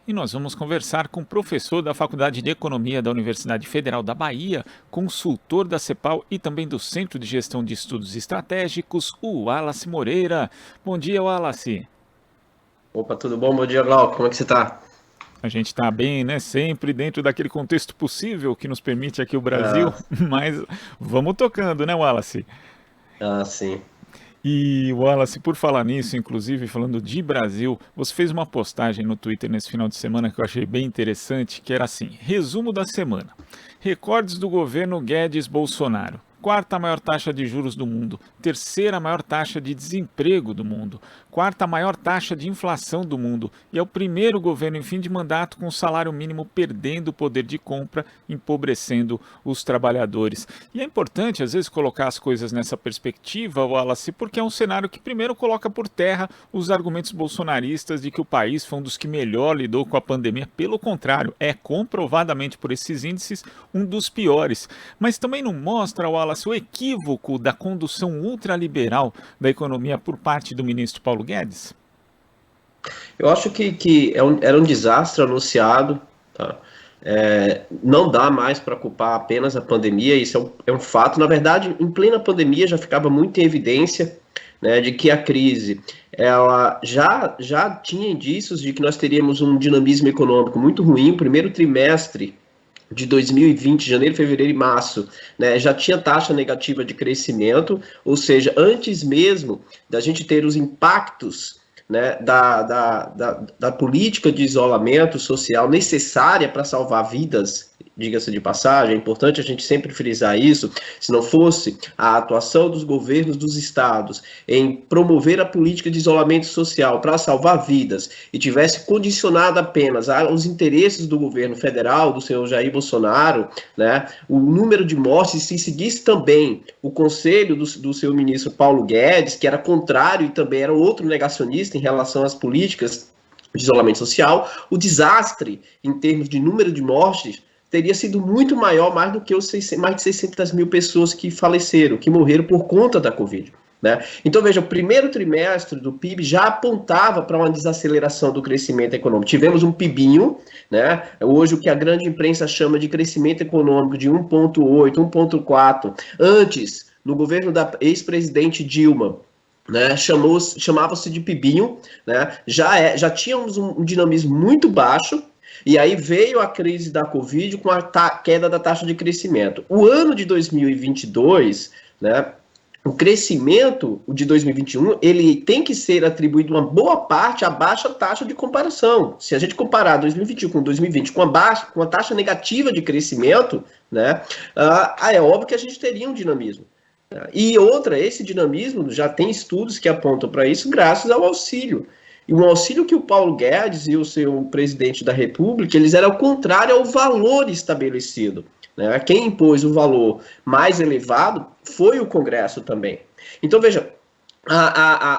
E nós vamos conversar com o professor da Faculdade de Economia da Universidade Federal da Bahia, consultor da CEPAL e também do Centro de Gestão de Estudos Estratégicos, o Wallace Moreira. Bom dia, Wallace. Opa, tudo bom? Bom dia, Glauco. Como é que você tá? A gente está bem, né? Sempre dentro daquele contexto possível que nos permite aqui o Brasil, Ah, mas vamos tocando, né, Wallace? sim. E Wallace, por falar nisso, inclusive falando de Brasil, você fez uma postagem no Twitter nesse final de semana que eu achei bem interessante, que era assim: resumo da semana. Recordes do governo Guedes-Bolsonaro. Quarta maior taxa de juros do mundo, terceira maior taxa de desemprego do mundo, quarta maior taxa de inflação do mundo e é o primeiro governo em fim de mandato com o salário mínimo perdendo o poder de compra, empobrecendo os trabalhadores. E é importante, às vezes, colocar as coisas nessa perspectiva, Wallace, porque é um cenário que primeiro coloca por terra os argumentos bolsonaristas de que o país foi um dos que melhor lidou com a pandemia. Pelo contrário, é comprovadamente por esses índices um dos piores. Mas também não mostra, Wallace, o equívoco da condução ultraliberal da economia por parte do ministro Paulo Guedes? Eu acho que era um desastre anunciado, tá? Não dá mais para culpar apenas a pandemia, isso é um fato. Na verdade, em plena pandemia já ficava muito em evidência, né, de que a crise ela já tinha indícios de que nós teríamos um dinamismo econômico muito ruim. O primeiro trimestre de 2020, janeiro, fevereiro e março, né, já tinha taxa negativa de crescimento, ou seja, antes mesmo da gente ter os impactos, né, da política de isolamento social necessária para salvar vidas, diga-se de passagem, é importante a gente sempre frisar isso. Se não fosse a atuação dos governos dos estados em promover a política de isolamento social para salvar vidas e tivesse condicionado apenas aos interesses do governo federal, do senhor Jair Bolsonaro, né, o número de mortes, se seguisse também o conselho do seu ministro Paulo Guedes, que era contrário e também era outro negacionista em relação às políticas de isolamento social, o desastre em termos de número de mortes teria sido muito maior, mais do que os mais de 600 mil pessoas que faleceram, que morreram por conta da Covid. Né? Então, veja, o primeiro trimestre do PIB já apontava para uma desaceleração do crescimento econômico. Tivemos um PIBinho, né? Hoje o que a grande imprensa chama de crescimento econômico de 1,8, 1,4. Antes, no governo da ex-presidente Dilma, né, chamava-se de PIBinho, né, já tínhamos um dinamismo muito baixo, e aí veio a crise da Covid com a queda da taxa de crescimento. O ano de 2022, né, o crescimento de 2021, ele tem que ser atribuído uma boa parte à baixa taxa de comparação. Se a gente comparar 2021 com 2020 com a taxa negativa de crescimento, né, é óbvio que a gente teria um dinamismo. E outra, esse dinamismo, já tem estudos que apontam para isso, graças ao auxílio. E um auxílio que o Paulo Guedes e o seu presidente da República, eles eram ao contrário ao valor estabelecido. Né? Quem impôs o valor mais elevado foi o Congresso também. Então, veja,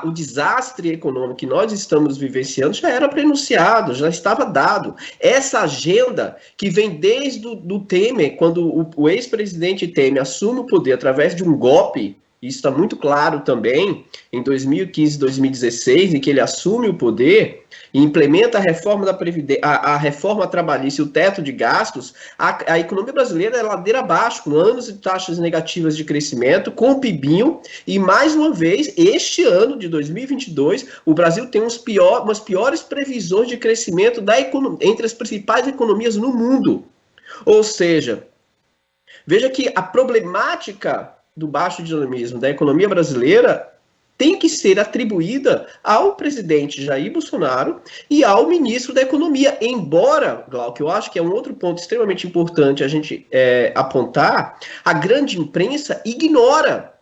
o desastre econômico que nós estamos vivenciando já era prenunciado, já estava dado. Essa agenda que vem desde do Temer, quando o ex-presidente Temer assume o poder através de um golpe, isso está muito claro também, em 2015 e 2016, em que ele assume o poder e implementa a reforma da a reforma trabalhista e o teto de gastos, a economia brasileira é ladeira abaixo, com anos de taxas negativas de crescimento, com o PIBinho, e mais uma vez, este ano de 2022, o Brasil tem umas piores previsões de crescimento entre as principais economias no mundo. Ou seja, veja que a problemática do baixo dinamismo da economia brasileira tem que ser atribuída ao presidente Jair Bolsonaro e ao ministro da Economia. Embora, Glauco, eu acho que é um outro ponto extremamente importante a gente apontar, a grande imprensa ignora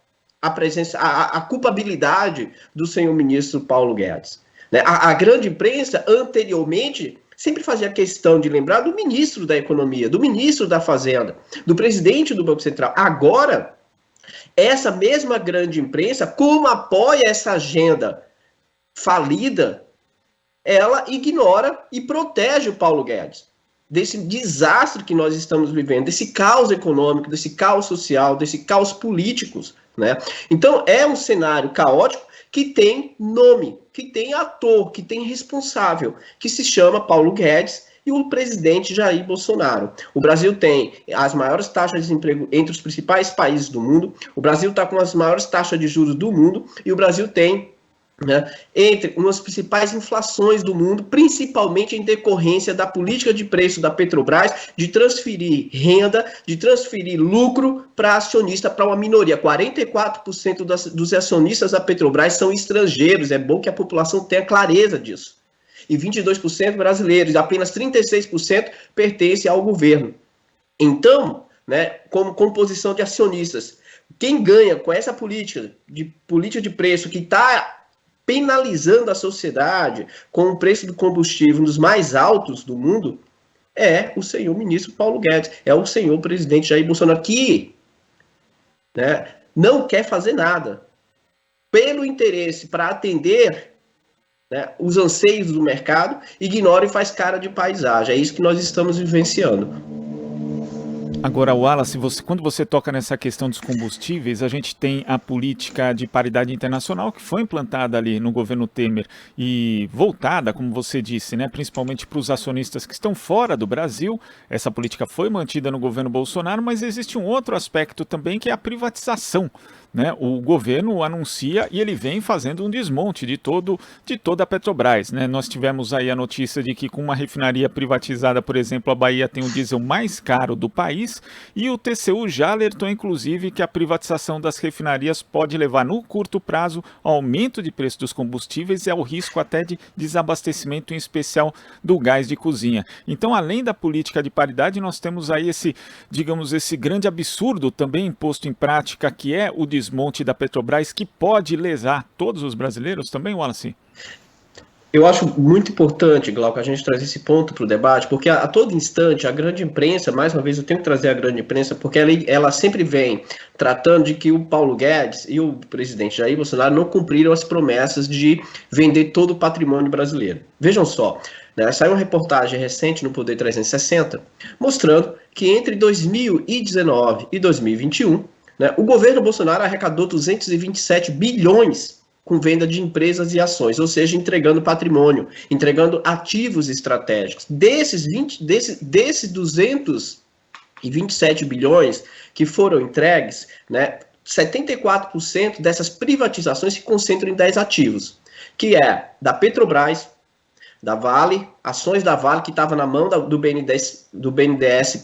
a presença, a culpabilidade do senhor ministro Paulo Guedes. Né? A grande imprensa, anteriormente, sempre fazia questão de lembrar do ministro da Economia, do ministro da Fazenda, do presidente do Banco Central. Agora, essa mesma grande imprensa, como apoia essa agenda falida, ela ignora e protege o Paulo Guedes desse desastre que nós estamos vivendo, desse caos econômico, desse caos social, desse caos político, né? Então, é um cenário caótico que tem nome, que tem ator, que tem responsável, que se chama Paulo Guedes e o presidente Jair Bolsonaro. O Brasil tem as maiores taxas de desemprego entre os principais países do mundo, o Brasil está com as maiores taxas de juros do mundo e o Brasil tem, né, entre uma das principais inflações do mundo, principalmente em decorrência da política de preço da Petrobras, de transferir renda, de transferir lucro para acionista, para uma minoria. 44% dos acionistas da Petrobras são estrangeiros, é bom que a população tenha clareza disso. E 22% brasileiros, apenas 36% pertencem ao governo. Então, né, como composição de acionistas, quem ganha com essa política de preço que está penalizando a sociedade com o preço do combustível um dos mais altos do mundo, é o senhor ministro Paulo Guedes, é o senhor presidente Jair Bolsonaro, que, né, não quer fazer nada pelo interesse para atender, né, os anseios do mercado, ignora e faz cara de paisagem. É isso que nós estamos vivenciando. Agora, Wallace, quando você toca nessa questão dos combustíveis, a gente tem a política de paridade internacional que foi implantada ali no governo Temer e voltada, como você disse, né, principalmente para os acionistas que estão fora do Brasil. Essa política foi mantida no governo Bolsonaro, mas existe um outro aspecto também, que é a privatização. Né, o governo anuncia e ele vem fazendo um desmonte de toda a Petrobras. Né? Nós tivemos aí a notícia de que com uma refinaria privatizada, por exemplo, a Bahia tem o diesel mais caro do país, e o TCU já alertou, inclusive, que a privatização das refinarias pode levar, no curto prazo, ao aumento de preço dos combustíveis e ao risco até de desabastecimento, em especial do gás de cozinha. Então, além da política de paridade, nós temos aí esse grande absurdo também imposto em prática, que é o desmonte da Petrobras, que pode lesar todos os brasileiros também, Wallace? Eu acho muito importante, Glauco, a gente trazer esse ponto para o debate, porque a todo instante a grande imprensa, mais uma vez eu tenho que trazer a grande imprensa, porque ela sempre vem tratando de que o Paulo Guedes e o presidente Jair Bolsonaro não cumpriram as promessas de vender todo o patrimônio brasileiro. Vejam só, né, saiu uma reportagem recente no Poder 360, mostrando que entre 2019 e 2021, né, o governo Bolsonaro arrecadou 227 bilhões com venda de empresas e ações, ou seja, entregando patrimônio, entregando ativos estratégicos. Desses 227 bilhões que foram entregues, né, 74% dessas privatizações se concentram em 10 ativos, que é da Petrobras, da Vale, ações da Vale que estava na mão do BNDES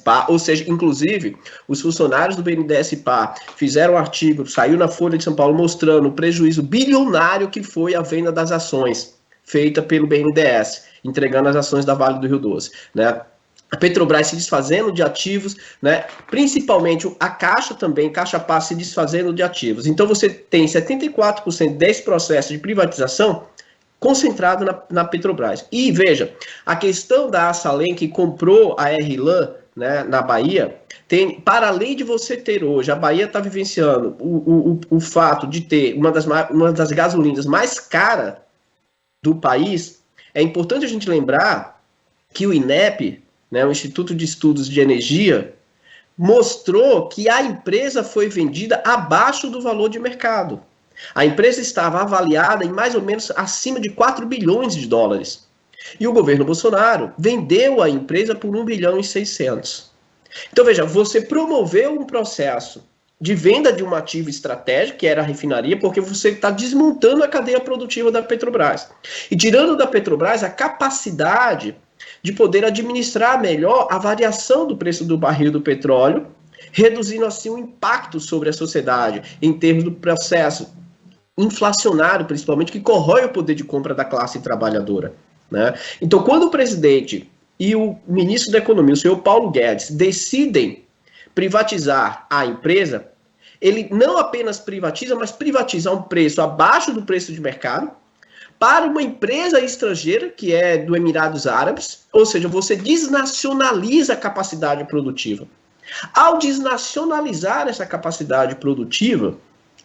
PA, ou seja, inclusive, os funcionários do BNDES PA fizeram um artigo, saiu na Folha de São Paulo, mostrando o prejuízo bilionário que foi a venda das ações feita pelo BNDES, entregando as ações da Vale do Rio Doce, né? A Petrobras se desfazendo de ativos, né? Principalmente a Caixa também, Caixa Passa se desfazendo de ativos. Então você tem 74% desse processo de privatização concentrado na Petrobras. E veja, a questão da Salem, que comprou a RLAM, né, na Bahia, para além de você ter hoje, a Bahia está vivenciando o fato de ter uma das gasolinas mais caras do país. É importante a gente lembrar que o INEP, né, o Instituto de Estudos de Energia, mostrou que a empresa foi vendida abaixo do valor de mercado. A empresa estava avaliada em mais ou menos acima de 4 bilhões de dólares. E o governo Bolsonaro vendeu a empresa por 1 bilhão e 600. Então, veja, você promoveu um processo de venda de um ativo estratégico, que era a refinaria, porque você está desmontando a cadeia produtiva da Petrobras. E tirando da Petrobras a capacidade de poder administrar melhor a variação do preço do barril do petróleo, reduzindo assim o impacto sobre a sociedade em termos do processo inflacionário, principalmente, que corrói o poder de compra da classe trabalhadora, né? Então, quando o presidente e o ministro da Economia, o senhor Paulo Guedes, decidem privatizar a empresa, ele não apenas privatiza, mas privatiza a um preço abaixo do preço de mercado para uma empresa estrangeira, que é do Emirados Árabes, ou seja, você desnacionaliza a capacidade produtiva. Ao desnacionalizar essa capacidade produtiva,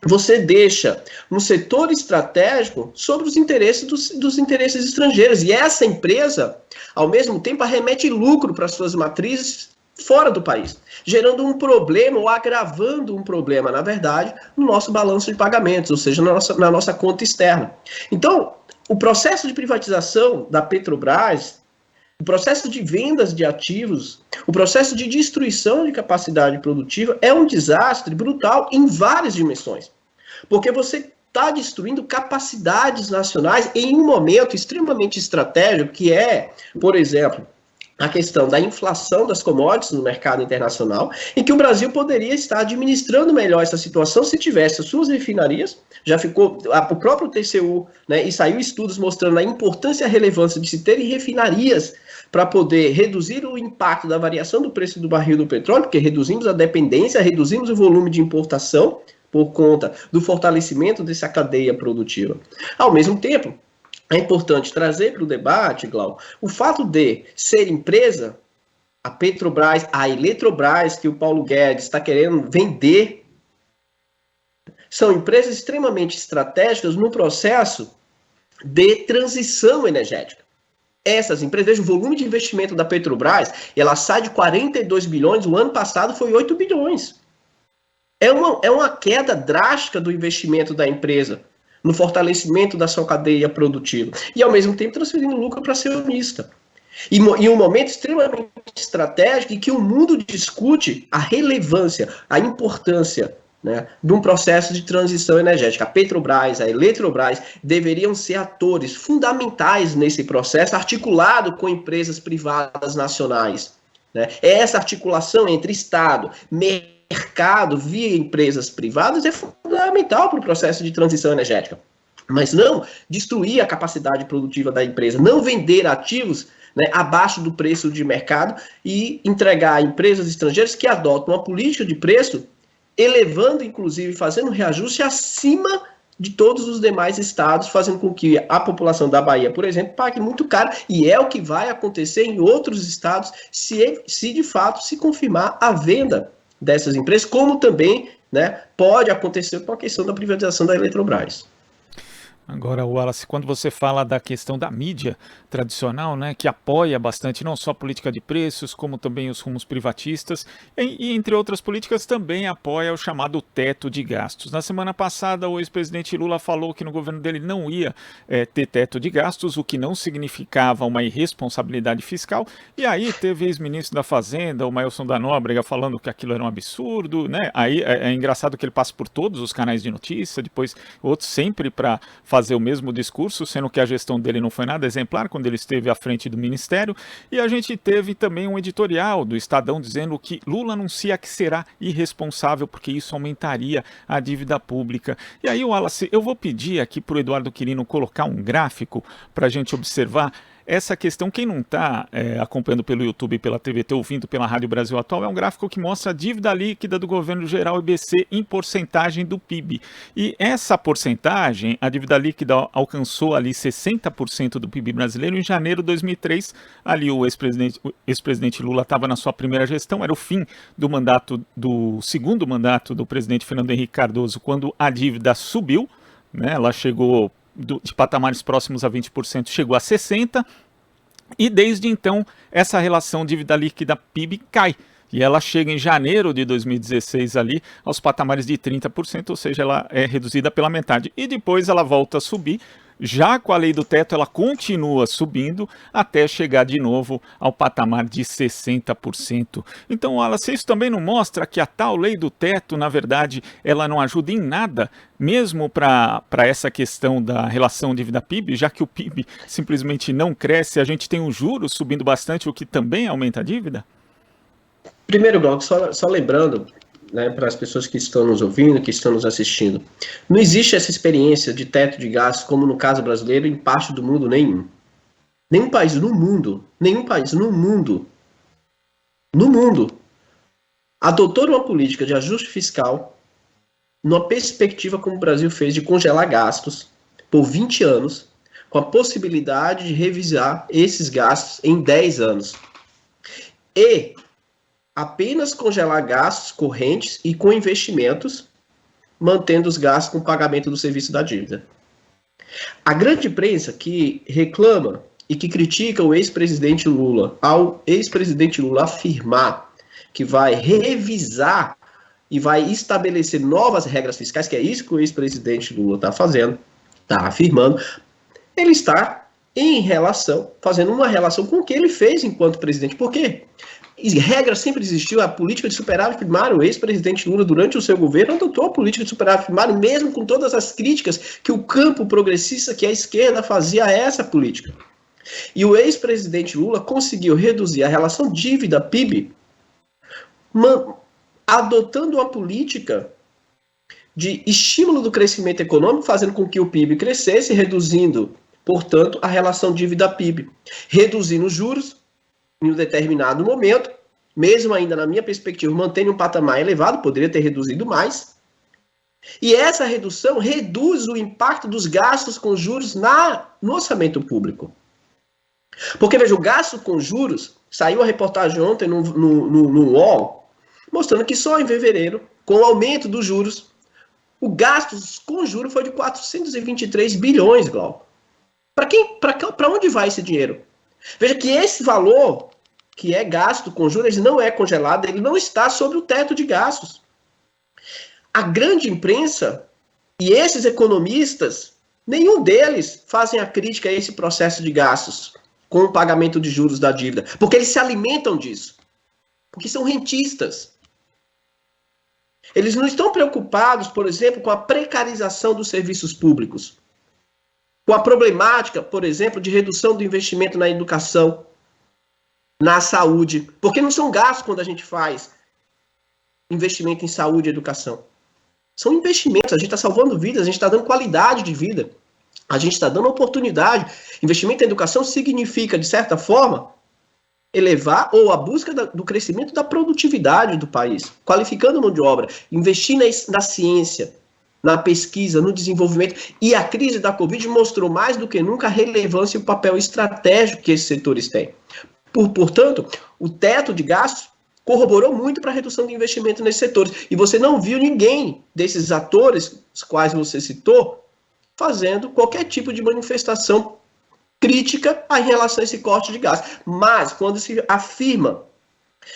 você deixa um setor estratégico sobre os interesses dos interesses estrangeiros. E essa empresa, ao mesmo tempo, arremete lucro para suas matrizes fora do país, gerando um problema ou agravando um problema, na verdade, no nosso balanço de pagamentos, ou seja, na nossa conta externa. Então, o processo de privatização da Petrobras, o processo de vendas de ativos, o processo de destruição de capacidade produtiva é um desastre brutal em várias dimensões, porque você está destruindo capacidades nacionais em um momento extremamente estratégico, que é, por exemplo, a questão da inflação das commodities no mercado internacional, em que o Brasil poderia estar administrando melhor essa situação se tivesse as suas refinarias, já ficou o próprio TCU, né, e saiu estudos mostrando a importância e a relevância de se terem refinarias para poder reduzir o impacto da variação do preço do barril do petróleo, porque reduzimos a dependência, reduzimos o volume de importação por conta do fortalecimento dessa cadeia produtiva. Ao mesmo tempo, é importante trazer para o debate, Glau, o fato de ser empresa, a Petrobras, a Eletrobras, que o Paulo Guedes está querendo vender, são empresas extremamente estratégicas no processo de transição energética. Essas empresas, veja o volume de investimento da Petrobras, ela sai de 42 bilhões, o ano passado foi 8 bilhões. É uma queda drástica do investimento da empresa no fortalecimento da sua cadeia produtiva, e ao mesmo tempo transferindo lucro para acionista. E um momento extremamente estratégico em que o mundo discute a relevância, a importância, né, de um processo de transição energética. A Petrobras, a Eletrobras deveriam ser atores fundamentais nesse processo, articulado com empresas privadas nacionais, né? Essa articulação entre Estado, mercado via empresas privadas é fundamental para o processo de transição energética. Mas não destruir a capacidade produtiva da empresa, não vender ativos, né, abaixo do preço de mercado e entregar a empresas estrangeiras que adotam uma política de preço, elevando, inclusive, fazendo reajuste acima de todos os demais estados, fazendo com que a população da Bahia, por exemplo, pague muito caro, e é o que vai acontecer em outros estados se de fato se confirmar a venda dessas empresas, como também, né, pode acontecer com a questão da privatização da Eletrobras. Agora, Wallace, quando você fala da questão da mídia tradicional, né, que apoia bastante não só a política de preços, como também os rumos privatistas, e entre outras políticas também apoia o chamado teto de gastos. Na semana passada, o ex-presidente Lula falou que no governo dele não ia ter teto de gastos, o que não significava uma irresponsabilidade fiscal, e aí teve ex-ministro da Fazenda, o Mailson da Nóbrega, falando que aquilo era um absurdo, né? Aí é engraçado que ele passa por todos os canais de notícia, depois outros sempre para fazer o mesmo discurso, sendo que a gestão dele não foi nada exemplar quando ele esteve à frente do Ministério. E a gente teve também um editorial do Estadão dizendo que Lula anuncia que será irresponsável porque isso aumentaria a dívida pública. E aí, Wallace, eu vou pedir aqui para o Eduardo Quirino colocar um gráfico para a gente observar essa questão. Quem não está acompanhando pelo YouTube, pela TVT, ouvindo pela Rádio Brasil Atual, é um gráfico que mostra a dívida líquida do governo geral IBC em porcentagem do PIB. E essa porcentagem, a dívida líquida alcançou ali 60% do PIB brasileiro em janeiro de 2003. Ali o ex-presidente Lula estava na sua primeira gestão, era o fim do segundo mandato do presidente Fernando Henrique Cardoso, quando a dívida subiu, né? Ela chegou de patamares próximos a 20%, chegou a 60%, e desde então essa relação dívida líquida PIB cai. E ela chega em janeiro de 2016 ali aos patamares de 30%, ou seja, ela é reduzida pela metade. E depois ela volta a subir. Já com a lei do teto, ela continua subindo até chegar de novo ao patamar de 60%. Então, Wallace, isso também não mostra que a tal lei do teto, na verdade, ela não ajuda em nada, mesmo para essa questão da relação dívida-PIB, já que o PIB simplesmente não cresce, a gente tem os juros subindo bastante, o que também aumenta a dívida? Primeiro, Glauco, só lembrando, né, para as pessoas que estão nos ouvindo, que estão nos assistindo, não existe essa experiência de teto de gastos, como no caso brasileiro, em parte do mundo nenhum. Nenhum país no mundo adotou uma política de ajuste fiscal numa perspectiva como o Brasil fez de congelar gastos por 20 anos, com a possibilidade de revisar esses gastos em 10 anos. E apenas congelar gastos correntes e com investimentos, mantendo os gastos com o pagamento do serviço da dívida. A grande imprensa que reclama e que critica o ex-presidente Lula, ao ex-presidente Lula afirmar que vai revisar e vai estabelecer novas regras fiscais, que é isso que o ex-presidente Lula está fazendo, está afirmando, ele está fazendo uma relação com o que ele fez enquanto presidente. Por quê? Regra sempre existiu, a política de superávit primário. O ex-presidente Lula, durante o seu governo, adotou a política de superávit primário, mesmo com todas as críticas que o campo progressista, que a esquerda fazia a essa política. E o ex-presidente Lula conseguiu reduzir a relação dívida-PIB, adotando uma política de estímulo do crescimento econômico, fazendo com que o PIB crescesse, reduzindo, portanto, a relação dívida-PIB, reduzindo os juros em um determinado momento, mesmo ainda na minha perspectiva, mantendo um patamar elevado, poderia ter reduzido mais. E essa redução reduz o impacto dos gastos com juros no orçamento público. Porque, veja, o gasto com juros, saiu a reportagem ontem no UOL, mostrando que só em fevereiro, com o aumento dos juros, o gasto com juros foi de 423 bilhões, Glauco. Para onde vai esse dinheiro? Veja que esse valor que é gasto com juros, ele não é congelado, ele não está sobre o teto de gastos. A grande imprensa e esses economistas, nenhum deles fazem a crítica a esse processo de gastos com o pagamento de juros da dívida, porque eles se alimentam disso, porque são rentistas. Eles não estão preocupados, por exemplo, com a precarização dos serviços públicos, com a problemática, por exemplo, de redução do investimento na educação, na saúde, porque não são gastos quando a gente faz investimento em saúde e educação. São investimentos, a gente está salvando vidas, a gente está dando qualidade de vida, a gente está dando oportunidade. Investimento em educação significa, de certa forma, elevar ou a busca do crescimento da produtividade do país, qualificando a mão de obra, investir na ciência, na pesquisa, no desenvolvimento. E a crise da Covid mostrou mais do que nunca a relevância e o papel estratégico que esses setores têm. Portanto, o teto de gastos corroborou muito para a redução de investimento nesses setores. E você não viu ninguém desses atores, os quais você citou, fazendo qualquer tipo de manifestação crítica em relação a esse corte de gastos. Mas, quando se afirma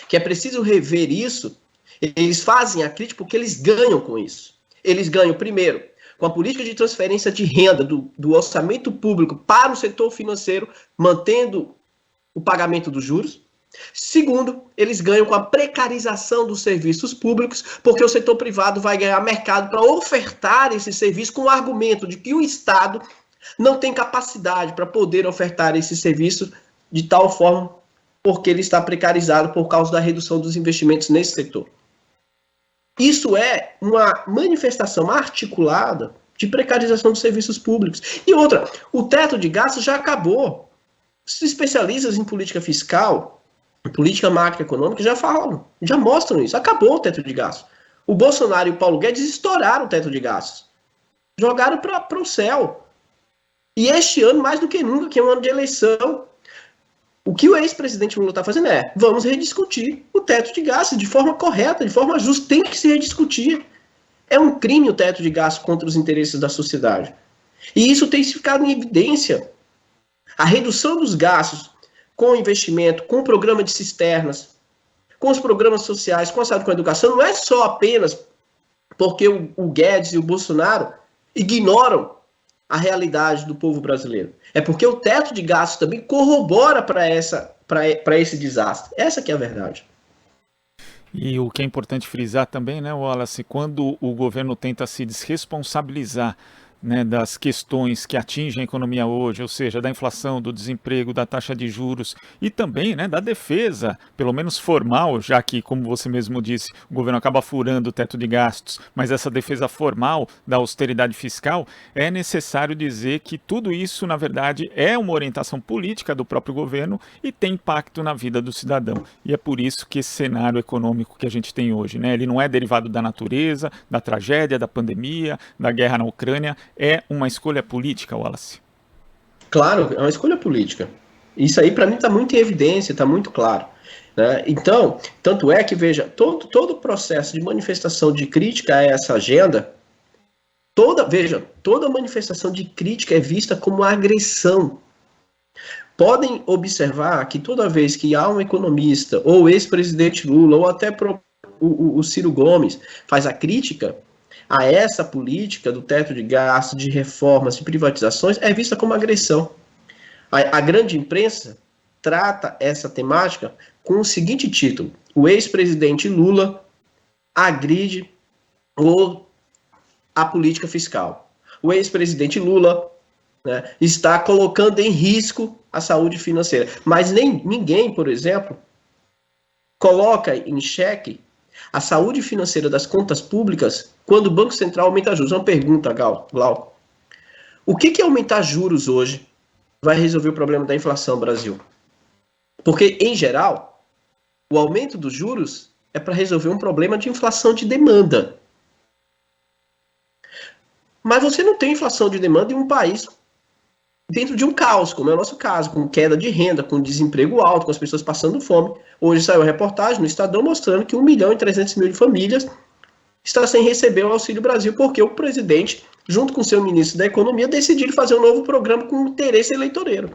que é preciso rever isso, eles fazem a crítica porque eles ganham com isso. Eles ganham, primeiro, com a política de transferência de renda do orçamento público para o setor financeiro, mantendo o pagamento dos juros. Segundo, eles ganham com a precarização dos serviços públicos, porque o setor privado vai ganhar mercado para ofertar esse serviço com o argumento de que o Estado não tem capacidade para poder ofertar esse serviço de tal forma porque ele está precarizado por causa da redução dos investimentos nesse setor. Isso é uma manifestação articulada de precarização dos serviços públicos. E outra, o teto de gastos já acabou. Os especialistas em política fiscal, em política macroeconômica, já falam, já mostram isso. Acabou o teto de gastos. O Bolsonaro e o Paulo Guedes estouraram o teto de gastos. Jogaram para o céu. E este ano, mais do que nunca, que é um ano de eleição, o que o ex-presidente Lula está fazendo é, vamos rediscutir o teto de gastos de forma correta, de forma justa, tem que se rediscutir. É um crime o teto de gastos contra os interesses da sociedade. E isso tem ficado em evidência. A redução dos gastos com o investimento, com o programa de cisternas, com os programas sociais, com a saúde, com a educação, não é só apenas porque o Guedes e o Bolsonaro ignoram a realidade do povo brasileiro. É porque o teto de gastos também corrobora para esse desastre. Essa que é a verdade. E o que é importante frisar também, né, Wallace, quando o governo tenta se desresponsabilizar, né, das questões que atingem a economia hoje, ou seja, da inflação, do desemprego, da taxa de juros e também, né, da defesa, pelo menos formal, já que, como você mesmo disse, o governo acaba furando o teto de gastos, mas essa defesa formal da austeridade fiscal, é necessário dizer que tudo isso, na verdade, é uma orientação política do próprio governo e tem impacto na vida do cidadão. E é por isso que esse cenário econômico que a gente tem hoje, né, ele não é derivado da natureza, da tragédia, da pandemia, da guerra na Ucrânia. É uma escolha política, Wallace? Claro, é uma escolha política. Isso aí, para mim, está muito em evidência, está muito claro. Né? Então, tanto é que, veja, todo o processo de manifestação de crítica a essa agenda, toda manifestação de crítica é vista como uma agressão. podem observar que toda vez que há um economista, ou ex-presidente Lula, ou até o Ciro Gomes faz a crítica a essa política do teto de gastos, de reformas, de privatizações, é vista como agressão. A grande imprensa trata essa temática com o seguinte título: o ex-presidente Lula agride a política fiscal. O ex-presidente Lula, né, está colocando em risco a saúde financeira. Mas ninguém, por exemplo, coloca em xeque a saúde financeira das contas públicas quando o Banco Central aumenta juros. Uma pergunta, Glauco. O que aumentar juros hoje vai resolver o problema da inflação no Brasil? Porque, em geral, o aumento dos juros é para resolver um problema de inflação de demanda. Mas você não tem inflação de demanda em um país dentro de um caos, como é o nosso caso, com queda de renda, com desemprego alto, com as pessoas passando fome. Hoje saiu a reportagem no Estadão mostrando que 1.300.000 de famílias está sem receber o Auxílio Brasil, porque o presidente, junto com o seu ministro da Economia, decidiram fazer um novo programa com interesse eleitoreiro.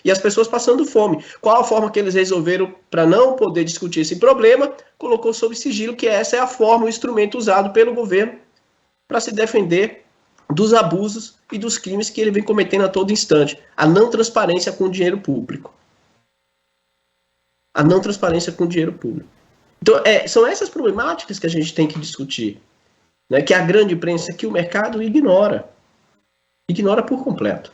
E as pessoas passando fome. Qual a forma que eles resolveram para não poder discutir esse problema? Colocou sob sigilo, que essa é a forma, o instrumento usado pelo governo para se defender dos abusos e dos crimes que ele vem cometendo a todo instante. A não transparência com o dinheiro público. A não transparência com o dinheiro público. Então, são essas problemáticas que a gente tem que discutir, né, que a grande imprensa, que o mercado ignora. Ignora por completo.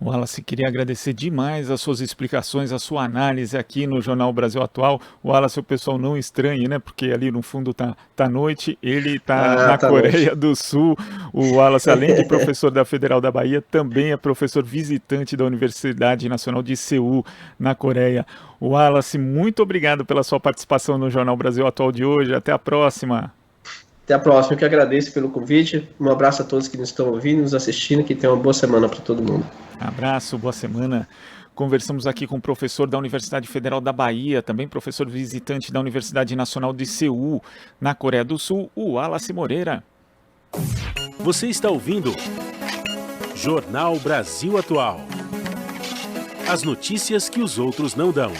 Wallace, queria agradecer demais as suas explicações, a sua análise aqui no Jornal Brasil Atual. O Wallace, o pessoal não estranhe, né? Porque ali no fundo tá noite, ele tá na Coreia noite. Do Sul. O Wallace, além de professor da Federal da Bahia, também é professor visitante da Universidade Nacional de Seul, na Coreia. Wallace, muito obrigado pela sua participação no Jornal Brasil Atual de hoje. Até a próxima. Até a próxima. Eu que agradeço pelo convite. Um abraço a todos que nos estão ouvindo, nos assistindo, que tenham uma boa semana para todo mundo. Abraço, boa semana. Conversamos aqui com o professor da Universidade Federal da Bahia, também professor visitante da Universidade Nacional de Seul, na Coreia do Sul, o Wallace Moreira. Você está ouvindo Jornal Brasil Atual. As notícias que os outros não dão.